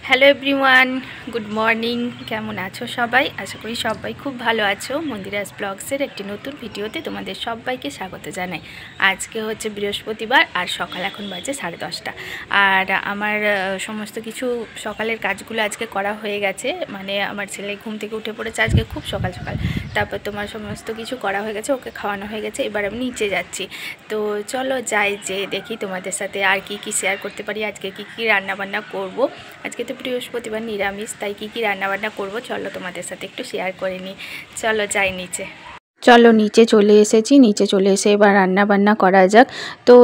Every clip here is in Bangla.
Hello everyone, good morning. কেমন আছো সবাই? আশা করি সবাই খুব ভালো আছো। মন্দিরাস ব্লগসের একটি নতুন ভিডিওতে তোমাদের সবাইকে স্বাগত জানাই। আজকে হচ্ছে বৃহস্পতিবার আর সকাল এখন বাজে 10:30। আর আমার সমস্ত কিছু সকালের কাজগুলো আজকে করা হয়ে গেছে। মানে আমার ছেলে ঘুম থেকে উঠে পড়েছে আজকে খুব সকাল সকাল। তারপর তোমার সমস্ত কিছু করা হয়ে গেছে, ওকে খাওয়ানো হয়ে গেছে। এবার আমি নিচে যাচ্ছি। তো চলো যাই, যে দেখি তোমাদের সাথে আর কি কি শেয়ার করতে পারি। আজকে কি কি রান্নাবান্না করব। আজকে তো বৃহস্পতিবার নিরামিষ, তাই কি কি রান্নাবান্না করব চলো তোমাদের সাথে একটু শেয়ার করে নিই। চলো যাই নিচে। চলো নিচে চলে এসেছি। নিচে চলে এসে এবার রান্না বান্না করা যাক। তো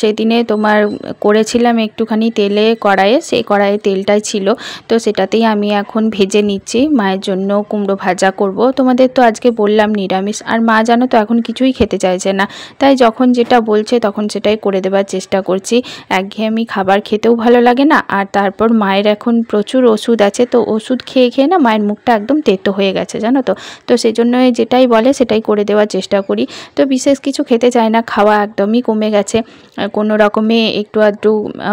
সেদিনে তোমার করেছিলাম একটুখানি তেলে কড়াইয়ে, সেই কড়াইয়ে তেলটাই ছিল, তো সেটাতেই আমি এখন ভেজে নিচ্ছি। মায়ের জন্য কুমড়ো ভাজা করব। তোমাদের তো আজকে বললাম নিরামিষ, আর মা জানো তো এখন কিছুই খেতে চাইছে না, তাই যখন যেটা বলছে তখন সেটাই করে দেওয়ার চেষ্টা করছি। একঘেয়েমি খাবার খেতেও ভালো লাগে না, আর তারপর মায়ের এখন প্রচুর ওষুধ আছে, তো ওষুধ খেয়ে খেয়ে না মায়ের মুখটা একদম তেতো হয়ে গেছে জানো তো। তো সেই জন্য যেটাই বলে সেটাই করে দেওয়ার চেষ্টা করি। তো বিশেষ কিছু খেতে চায় না, খাওয়া একদমই কমে গেছে। কোনো রকমে একটু আধটু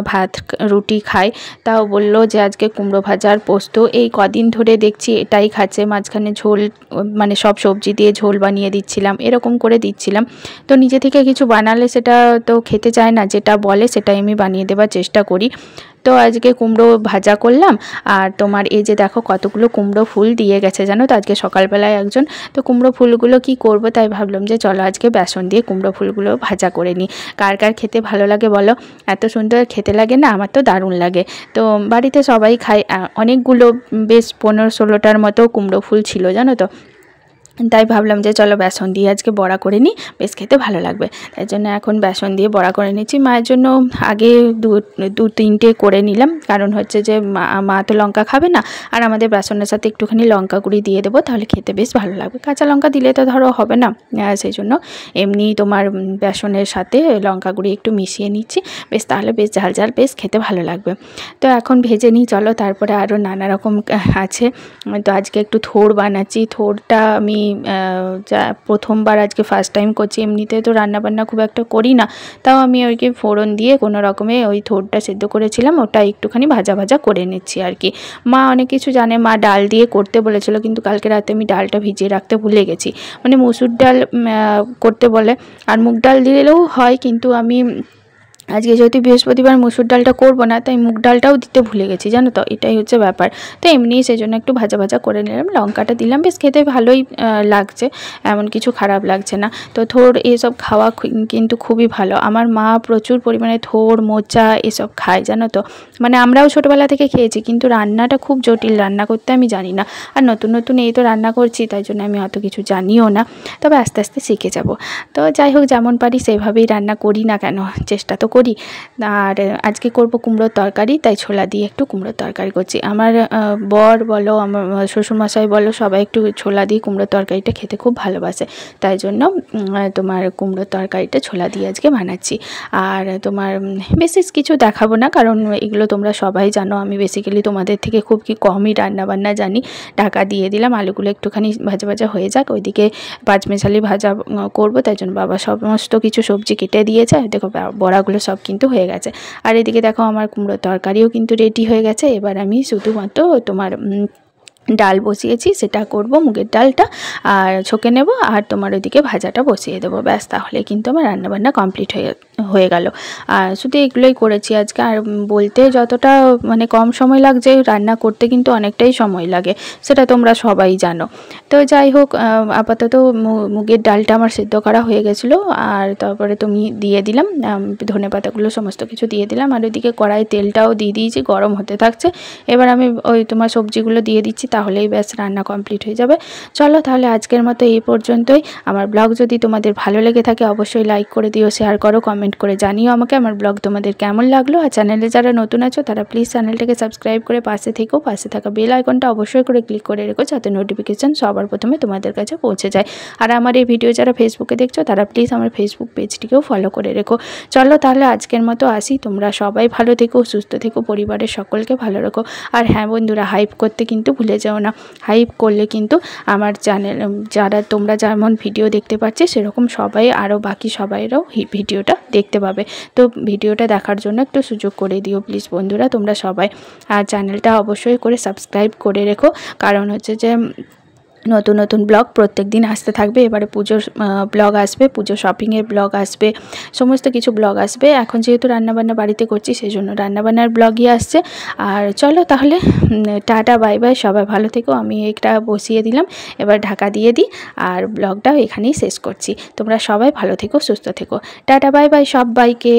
ভাত রুটি খায়। তাও বললো যে আজকে কুমড়ো ভাজার পোস্ত, এই কদিন ধরে দেখছি এটাই খাচ্ছে। মাঝখানে ঝোল, মানে সব সবজি দিয়ে ঝোল বানিয়ে দিচ্ছিলাম, এরকম করে দিচ্ছিলাম। তো নিজে থেকে কিছু বানালে সেটা তো খেতে চায় না, যেটা বলে সেটাই আমি বানিয়ে দেওয়ার চেষ্টা করি। তো আজকে কুমড়ো ভাজা করলাম। আর তোমার এই যে দেখো কতগুলো কুমড়ো ফুল দিয়ে গেছে জানো তো আজকে সকালবেলায় একজন। তো কুমড়ো ফুলগুলো কি করব, তাই ভাবলাম যে চলো আজকে বেসন দিয়ে কুমড়ো ফুলগুলো ভাজা করে নিই। কার কার খেতে ভালো লাগে বলো? এত সুন্দর খেতে লাগে না? আমার তো দারুণ লাগে। তো বাড়িতে সবাই খায়। অনেকগুলো, বেশ 15-16টার মতো কুমড়ো ফুল ছিল জানো তো। তাই ভাবলাম যে চলো বেসন দিয়ে আজকে বড়া করে নিই, বেশ খেতে ভালো লাগবে। তাই জন্য এখন বেসন দিয়ে বড়া করে নিচ্ছি। মায়ের জন্য আগে দু তিনটে করে নিলাম, কারণ হচ্ছে যে মা তো লঙ্কা খাবে না, আর আমাদের বেসনের সাথে একটুখানি লঙ্কা গুঁড়ি দিয়ে দেবো, তাহলে খেতে বেশ ভালো লাগবে। কাঁচা লঙ্কা দিলে তো ধরো হবে না, সেই জন্য এমনি তোমার বেসনের সাথে লঙ্কা গুঁড়ি একটু মিশিয়ে নিচ্ছি, বেশ তাহলে বেশ ঝাল ঝাল বেশ খেতে ভালো লাগবে। তো এখন ভেজে নিই চলো। তারপরে আরও নানা রকম আছে। তো আজকে একটু থোড় বানাচ্ছি। থোড়টা আমি যা প্রথমবার আজকে ফার্স্ট টাইম করছি। এমনিতে তো রান্নাবান্না খুব একটা করি না, তাও আমি ওইকে ফোড়ন দিয়ে কোনো রকমে ওই থোড়টা সেদ্ধ করেছিলাম, ওটা একটুখানি ভাজা ভাজা করে নিচ্ছি আর কি। মা অনেক কিছু জানে, মা ডাল দিয়ে করতে বলেছিল, কিন্তু কালকে রাতে আমি ডালটা ভিজিয়ে রাখতে ভুলে গেছি। মানে মসুর ডাল করতে বলে, আর মুগ ডাল দিলেও হয়, কিন্তু আমি আজকে যেহেতু বৃহস্পতিবার মসুর ডালটা করবো না, তাই মুগ ডালটাও দিতে ভুলে গেছি জানো তো, এটাই হচ্ছে ব্যাপার। তো এমনি সেজন্য একটু ভাজা ভাজা করে নিলাম, লঙ্কাটা দিলাম, বেশ খেতে ভালোই লাগছে, এমন কিছু খারাপ লাগছে না। তো থোড় এসব খাওয়া কিন্তু খুবই ভালো। আমার মা প্রচুর পরিমাণে থোড় মোচা এসব খায় জানো তো। মানে আমরাও ছোটোবেলা থেকে খেয়েছি, কিন্তু রান্নাটা খুব জটিল, রান্না করতে আমি জানি না। আর নতুন নতুন এই তো রান্না করছি, তাই জন্য আমি অত কিছু জানিও না, তবে আস্তে আস্তে শিখে যাব। তো যাই হোক, যেমন পারি সেভাবেই রান্না করি না কেন, চেষ্টা তো করি। আর আজকে করব কুমড়োর তরকারি, তাই ছোলা দিয়ে একটু কুমড়োর তরকারি করছি। আমার বর বলো, আমার শ্বশুরমশাই বলো, সবাই একটু ছোলা দিয়ে কুমড়োর তরকারিটা খেতে খুব ভালোবাসে, তাই জন্য তোমার কুমড়োর তরকারিটা ছোলা দিয়ে আজকে বানাচ্ছি। আর তোমার বেশি কিছু দেখাবো না, কারণ এগুলো তোমরা সবাই জানো। আমি বেসিক্যালি তোমাদের থেকে খুব কমই রান্নাবান্না জানি। ঢাকা দিয়ে দিলাম, আলুগুলো একটুখানি ভাজা ভাজা হয়ে যাক। ওইদিকে পাঁচমেশালি ভাজা করব, তাই জন্য বাবা সমস্ত কিছু সবজি কেটে দিয়েছে। দেখো বড়াগুলো সব কিন্তু হয়ে গেছে। আর এদিকে দেখো আমার কুমড়োর তরকারিও কিন্তু রেডি হয়ে গেছে। এবার আমি শুধুমাত্র তোমার ডাল বসিয়েছি, সেটা করব, মুগের ডালটা আর ছকে নেব, আর তোমার ওইদিকে ভাজাটা বসিয়ে দেবো, ব্যাস তাহলে কিন্তু আমার রান্নাবান্না কমপ্লিট হয়ে গেল। আর শুধু এগুলোই করেছি আজকে। আর বলতে যতটা মানে কম সময় লাগছে, রান্না করতে কিন্তু অনেকটাই সময় লাগে, সেটা তোমরা সবাই জানো। তো যাই হোক, আপাতত মুগের ডালটা আমার সেদ্ধ করা হয়ে গেছিলো, আর তারপরে তুমি দিয়ে দিলাম ধনেপাতাগুলো, সমস্ত কিছু দিয়ে দিলাম। আর ওইদিকে কড়াই তেলটাও দিয়ে দিয়েছি, গরম হতে থাকছে। এবার আমি ওই তোমার সবজিগুলো দিয়ে দিচ্ছি, তাহলেই ব্যাস রান্না কমপ্লিট হয়ে যাবে। চলো তাহলে আজকের মতো এই পর্যন্তই। আমার ব্লগ যদি তোমাদের ভালো লেগে থাকে অবশ্যই লাইক করে দিও, শেয়ার করো, কমেন্ট করে জানিও আমাকে আমার ব্লগ তোমাদের কেমন লাগলো। আর চ্যানেলে যারা নতুন আছো তারা প্লিজ চ্যানেলটাকে সাবস্ক্রাইব করে পাশে থেকো, পাশে থাকা বেল আইকনটা অবশ্যই করে ক্লিক করে রেখো, যাতে নোটিফিকেশান সবার প্রথমে তোমাদের কাছে পৌঁছে যায়। আর আমার এই ভিডিও যারা ফেসবুকে দেখছো তারা প্লিজ আমার ফেসবুক পেজটিকেও ফলো করে রেখো। চলো তাহলে আজকের মতো আসি, তোমরা সবাই ভালো থেকো, সুস্থ থেকো, পরিবারের সকলকে ভালো রেখো। আর হ্যাঁ বন্ধুরা, হাইপ করতে কিন্তু ভুলে যাও না। হাইপ করলে কিন্তু আমার চ্যানেল, যারা তোমরা যেমন ভিডিও দেখতে পাচ্ছে সেরকম সবাই, আরও বাকি সবাইরাও ভিডিওটা দেখবে। দেখতে পাবে। তো ভিডিওটা দেখার জন্য একটু সুযোগ করে দিও প্লিজ বন্ধুরা তোমরা সবাই। আর চ্যানেলটা অবশ্যই করে সাবস্ক্রাইব করে রেখো, কারণ হচ্ছে যে নতুন নতুন ব্লগ প্রত্যেক দিন আসতে থাকবে। এবারে পুজোর ব্লগ আসবে, পুজো শপিংয়ের ব্লগ আসবে, সমস্ত কিছু ব্লগ আসবে। এখন যেহেতু রান্নাবান্না বাড়িতে করছি সেই জন্য রান্নাবান্নার ব্লগই আসছে। আর চলো তাহলে টাটা বাই বাই, সবাই ভালো থেকো। আমি এটা বসিয়ে দিলাম, এবার ঢাকা দিয়ে দিই আর ব্লগটাও এখানেই শেষ করছি। তোমরা সবাই ভালো থেকো, সুস্থ থেকো। টাটা বাই বাই সবাইকে।